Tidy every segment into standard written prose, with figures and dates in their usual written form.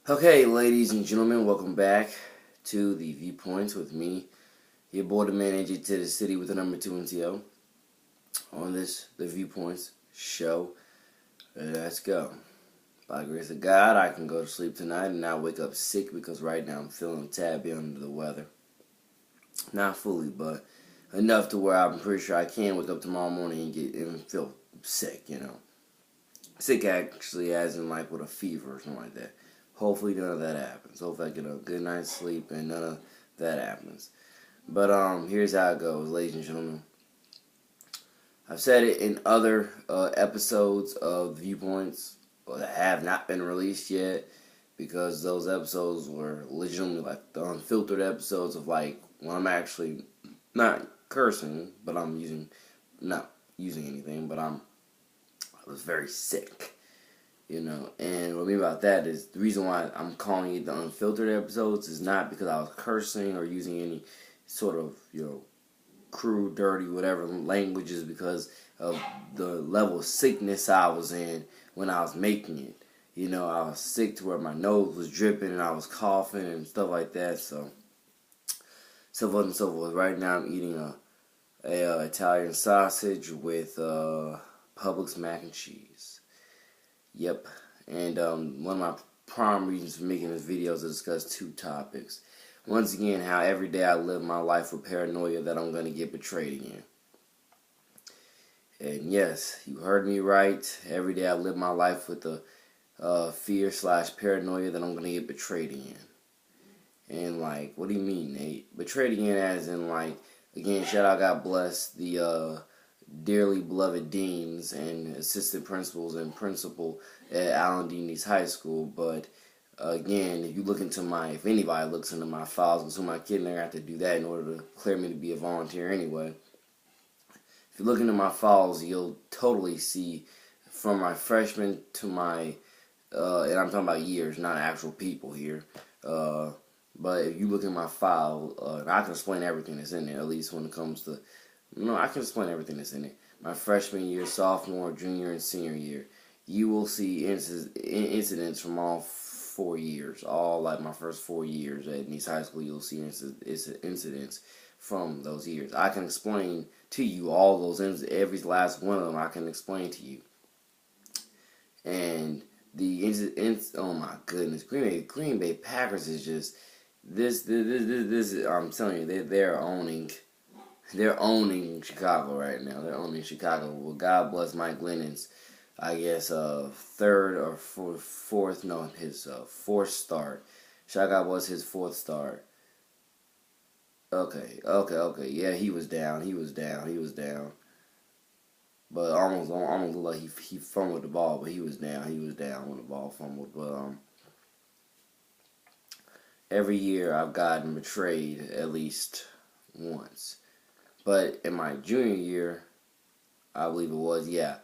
Okay, ladies and gentlemen, welcome back to the Viewpoints with me, your boy, the manager to the city with the number 2 NTO. On the Viewpoints show, let's go. By the grace of God, I can go to sleep tonight and not wake up sick because right now I'm feeling a tad bit under the weather. Not fully, but enough to where I'm pretty sure I can wake up tomorrow morning and feel sick. Sick actually as in like with a fever or something like that. Hopefully none of that happens. Hopefully I get a good night's sleep and none of that happens. But here's how it goes, ladies and gentlemen. I've said it in other episodes of Viewpoints that have not been released yet because those episodes were legitimately like the unfiltered episodes of like when I'm actually not cursing, but I'm not using anything, but I was very sick. And what I mean about that is the reason why I'm calling it the unfiltered episodes is not because I was cursing or using any sort of, crude, dirty, whatever languages because of the level of sickness I was in when I was making it. I was sick to where my nose was dripping and I was coughing and stuff like that, so forth and so forth. Right now I'm eating a Italian sausage with Publix mac and cheese. Yep. And one of my prime reasons for making this video is to discuss two topics. Once again, how every day I live my life with paranoia that I'm going to get betrayed again. And yes, you heard me right. Every day I live my life with the fear/paranoia that I'm going to get betrayed again. And like, what do you mean, Nate? Betrayed again as in like, again, shout out, God bless the dearly beloved deans and assistant principals and principal at Allen D. Nease High School. But again, if anybody looks into my files, because who my kid, they're going to have to do that in order to clear me to be a volunteer anyway. If you look into my files, you'll totally see from my freshman to my, and I'm talking about years, not actual people here. But if you look in my file, I can explain everything that's in there, at least when it comes to, I can explain everything that's in it. My freshman year, sophomore, junior, and senior year. You will see incidents from all 4 years. All like my first 4 years at Nease High School, you'll see incidents from those years. I can explain to you all those every last one of them. I can explain to you. And oh my goodness, Green Bay Packers is just this. I'm telling you, they're owning Chicago right now. They're owning Chicago. Well, God bless Mike Glennon's, I guess, third or fourth, no, his fourth start. Chicago was his fourth start. Okay. Yeah, he was down. But almost looked like he fumbled the ball, but he was down. He was down when the ball fumbled. But every year I've gotten betrayed at least once. But in my junior year, I believe it was, yeah.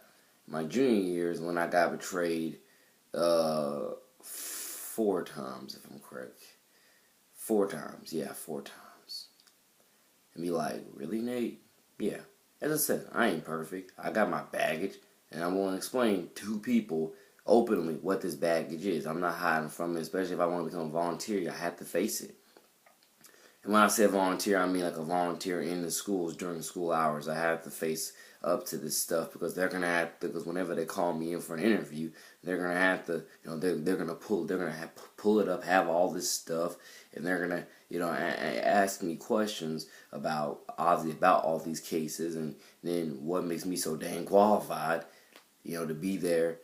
My junior year is when I got betrayed 4 times, if I'm correct. 4 times, yeah, 4 times. And be like, really, Nate? Yeah. As I said, I ain't perfect. I got my baggage, and I'm going to explain to people openly what this baggage is. I'm not hiding from it, especially if I want to become a volunteer. I have to face it. And when I say volunteer, I mean like a volunteer in the schools during school hours. I have to face up to this stuff because because whenever they call me in for an interview, they're gonna have to, they're gonna pull it up, have all this stuff, and they're gonna, ask me questions about all these cases, and then what makes me so dang qualified, to be there,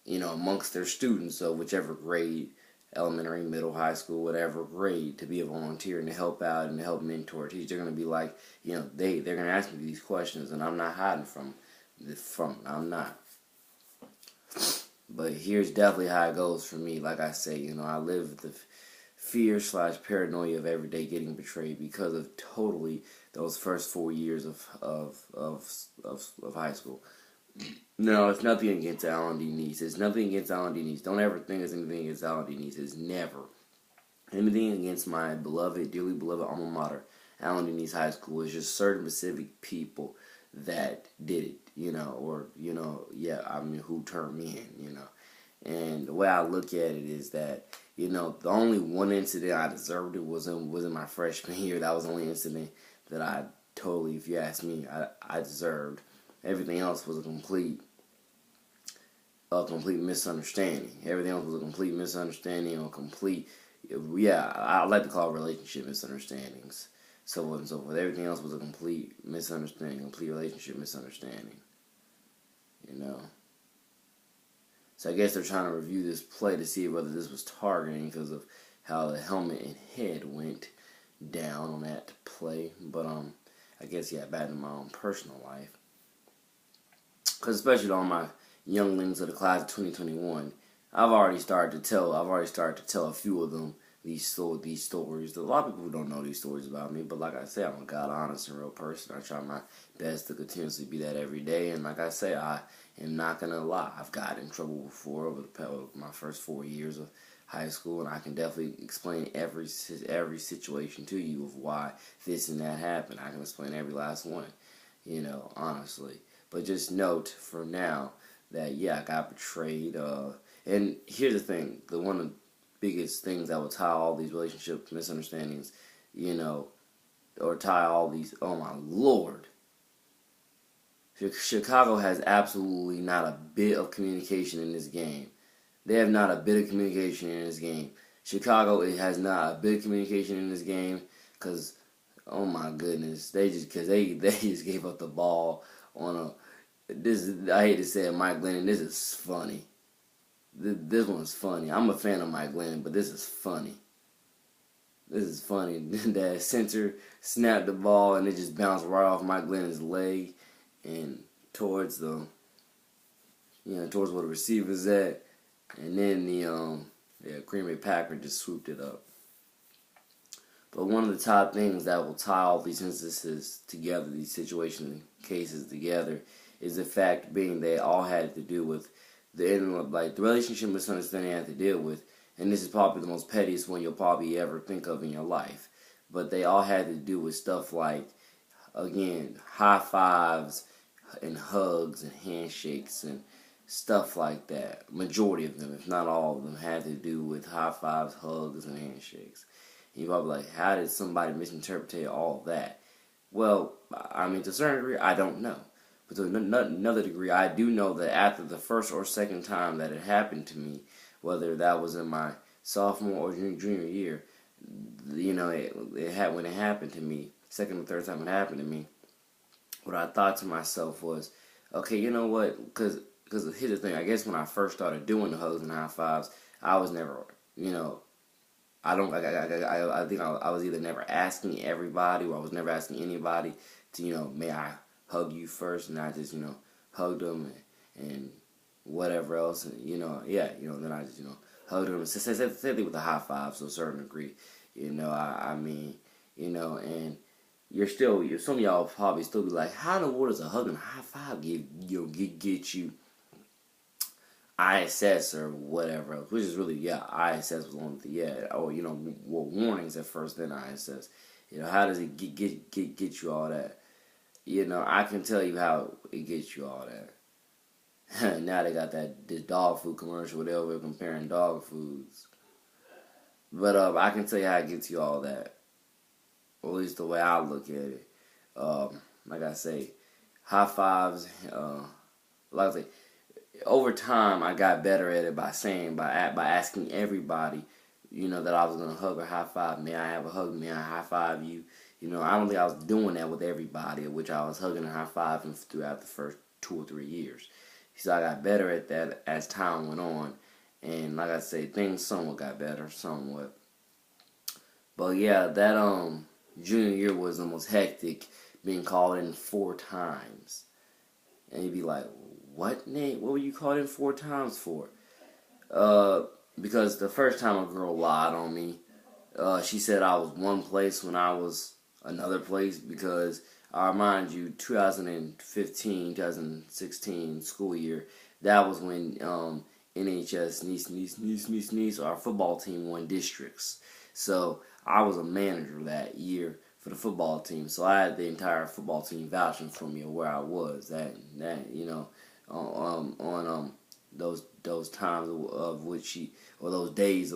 amongst their students of whichever grade, elementary, middle, high school, whatever grade, to be a volunteer and to help out and to help mentor, teach. They're going to be like, they're going to ask me these questions, and I'm not hiding from I'm not. But here's definitely how it goes for me. Like I say, I live with the fear/paranoia of every day getting betrayed because of totally those first 4 years of high school. No, it's nothing against Allen D. Nease. It's nothing against Allen D. Nease. Don't ever think it's anything against Allen D. Nease. It's never anything against my beloved, dearly beloved alma mater, Allen D. Nease High School. It's just certain specific people that did it, who turned me in, And the way I look at it is that, the only one incident I deserved it was in my freshman year. That was the only incident that I totally, if you ask me, I deserved. Everything else was a complete misunderstanding. Everything else was a complete misunderstanding or complete, I like to call it relationship misunderstandings. So on and so forth. Everything else was a complete misunderstanding, complete relationship misunderstanding. So I guess they're trying to review this play to see whether this was targeting because of how the helmet and head went down on that play. But I guess back in my own personal life, because especially on my younglings of the class of 2021, I've already started to tell a few of them these stories. A lot of people don't know these stories about me, but like I say, I'm a God honest and real person. I try my best to continuously be that every day, and like I say, I am not gonna lie. I've gotten in trouble before over my first 4 years of high school, and I can definitely explain every situation to you of why this and that happened. I can explain every last one, honestly. But just note for now that I got betrayed. And here's the thing: one of the biggest things that will tie all these relationship misunderstandings, or tie all these. Oh my Lord! Chicago has absolutely not a bit of communication in this game. They have not a bit of communication in this game. Chicago, it has not a bit of communication in this game because, oh my goodness, they just gave up the ball on a. I hate to say it, Mike Glennon. This is funny. This one's funny. I'm a fan of Mike Glennon, but this is funny. This is funny. That center snapped the ball and it just bounced right off Mike Glennon's leg and towards towards where the receiver's at, and then the Green Bay Packers just swooped it up. But one of the top things that will tie all these instances together, these situation cases together, is the fact being they all had to do with the relationship misunderstanding I had to deal with, and this is probably the most pettiest one you'll probably ever think of in your life. But they all had to do with stuff like, again, high fives and hugs and handshakes and stuff like that. Majority of them, if not all of them, had to do with high fives, hugs, and handshakes. And you're probably like, how did somebody misinterpret all of that? Well, I mean, to a certain degree, I don't know. But to another degree, I do know that after the first or second time that it happened to me, whether that was in my sophomore or junior year, when it happened to me, second or third time it happened to me, what I thought to myself was, okay, you know what? Because here's the thing. I guess when I first started doing the hugs and high fives, I was never, I think I was either never asking everybody or I was never asking anybody to, may I hug you first, and I just, hugged them and whatever else, and, then I just, hugged them. Same thing with the high fives to a certain degree, I mean, and some of y'all probably still be like, how in the world does a hug and a high five get you ISS or whatever else, which is really, ISS was on warnings at first, then ISS. How does it get you all that? I can tell you how it gets you all that. Now they got this dog food commercial where they're comparing dog foods. But I can tell you how it gets you all that. Or at least the way I look at it. Like I say, high fives, like I say, over time I got better at it by asking everybody, that I was going to hug or high five. May I have a hug? May I high five you? I don't think I was doing that with everybody, which I was hugging and high fiving throughout the first 2 or 3 years. So I got better at that as time went on. And like I say, things somewhat got better, somewhat. But that junior year was the most hectic, being called in 4 times. And you'd be like, what, Nate? What were you called in 4 times for? Because the first time a girl lied on me. She said I was one place when I was another place, because I remind you, 2015, 2016 school year, that was when NHS Nice, our football team won districts. So I was a manager that year for the football team. So I had the entire football team vouching for me of where I was. On those those times of which she, or those days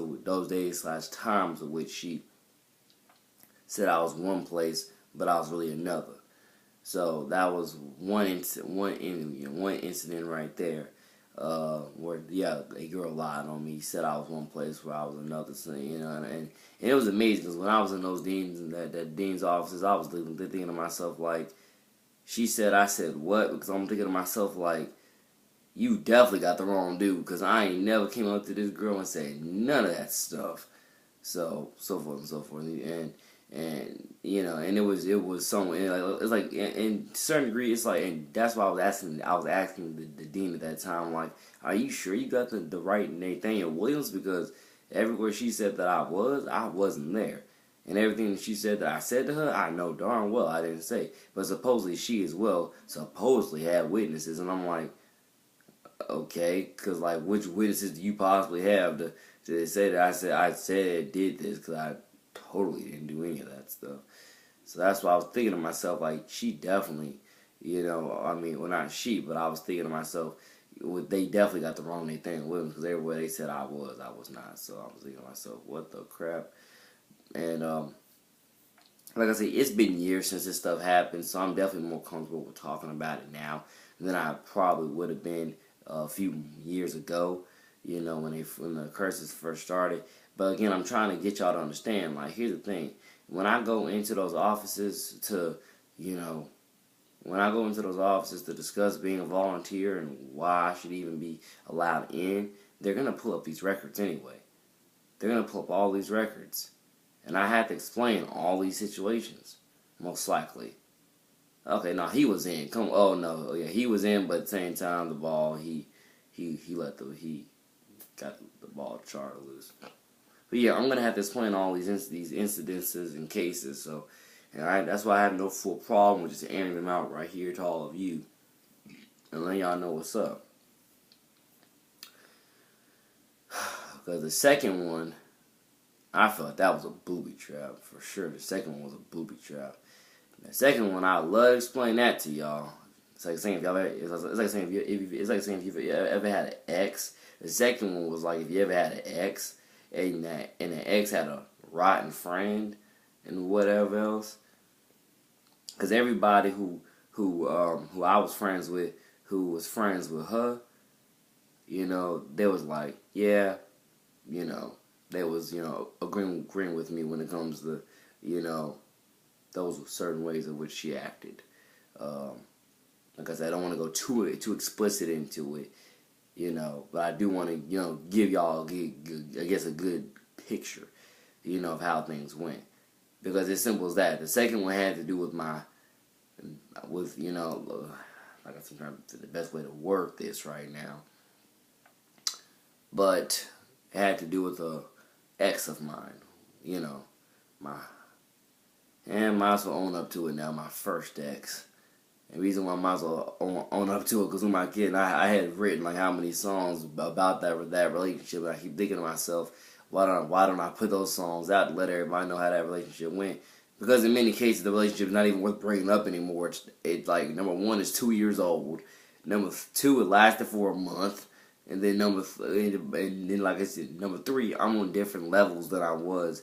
slash times of which she said I was one place, but I was really another. So that was one incident right there, where a girl lied on me, said I was one place where I was another. So, and it was amazing because when I was in those deans and that dean's offices, I was thinking to myself like, she said, I said what? Because I'm thinking to myself like, you definitely got the wrong dude, because I ain't never came up to this girl and said none of that stuff. So forth and so forth, and and it was someone, and it's like in certain degree, it's like, and that's why I was asking the dean at that time, like, are you sure you got the right Nathaniel Williams? Because everywhere she said that I wasn't there, and everything she said that I said to her, I know darn well I didn't say, but supposedly she as well supposedly had witnesses, and I'm like, okay, because like, which witnesses do you possibly have to say that I said did this? Because I totally didn't do any of that stuff. So that's why I was thinking to myself, like, she definitely, well, not she, but I was thinking to myself, they definitely got the wrong Nathaniel Williams, because everywhere they said I was not. So I was thinking to myself, what the crap? And like I said, it's been years since this stuff happened, so I'm definitely more comfortable with talking about it now than I probably would have been a few years ago, when the curses first started. But again, I'm trying to get y'all to understand, like, here's the thing. When I go into those offices to discuss being a volunteer and why I should even be allowed in, they're going to pull up these records anyway. They're going to pull up all these records. And I had to explain all these situations, most likely. Okay, no, he was in. He was in, but at the same time, the ball, he got the ball charred loose. But yeah, I'm gonna have to explain all these incidences and cases. So, that's why I have no full problem with just airing them out right here to all of you, and letting y'all know what's up. Because the second one, I felt that was a booby trap for sure. The second one was a booby trap. The second one, I love to explain that to y'all. It's like saying if you've ever had an ex. The second one was like if you ever had an ex, and the ex had a rotten friend and whatever else. Because everybody who I was friends with, who was friends with her, they was like, yeah, they was agreeing with me when it comes to those certain ways in which she acted. Like I said, I don't want to go too explicit into it, but I do want to, give y'all, I guess, a good picture, of how things went. Because it's simple as that. The second one had to do with like I'm trying to the best way to work this right now. But it had to do with a ex of mine, and might as well own up to it now, my first ex. And the reason why I might as well own up to it, because when I was a kid, I had written like how many songs about that relationship, and I keep thinking to myself, why don't I put those songs out to let everybody know how that relationship went? Because in many cases, the relationship is not even worth bringing up anymore. It's like, number one, it's 2 years old. Number two, it lasted for a month. And then like I said, number three, I'm on different levels than I was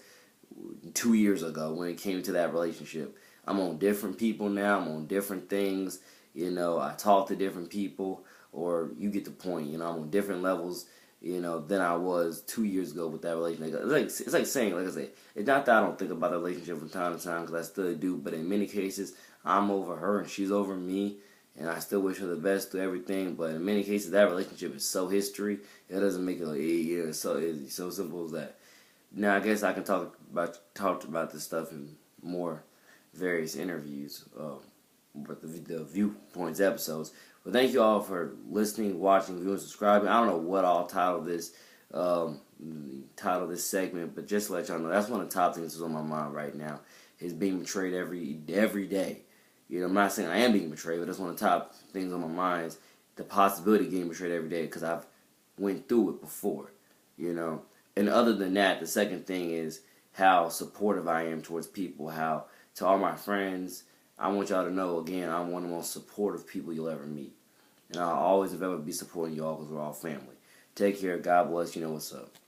2 years ago when it came to that relationship. I'm on different people now. I'm on different things. I talk to different people, or you get the point. I'm on different levels, than I was 2 years ago with that relationship. It's like saying, like I say, it's not that I don't think about the relationship from time to time, because I still do. But in many cases, I'm over her and she's over me, and I still wish her the best through everything. But in many cases, that relationship is so history, it doesn't make it. It's so simple as that. Now, I guess I can talk about this stuff in more various interviews, with the Viewpoints episodes. But thank you all for listening, watching, viewing, subscribing. I don't know what I'll title this segment, but just to let y'all know, that's one of the top things that's on my mind right now, is being betrayed every day. I'm not saying I am being betrayed, but that's one of the top things on my mind, is the possibility of getting betrayed every day, because I've went through it before, And other than that, the second thing is how supportive I am towards people, how to all my friends, I want y'all to know, again, I'm one of the most supportive people you'll ever meet. And I'll always and ever be supporting y'all, because we're all family. Take care. God bless. You know what's up.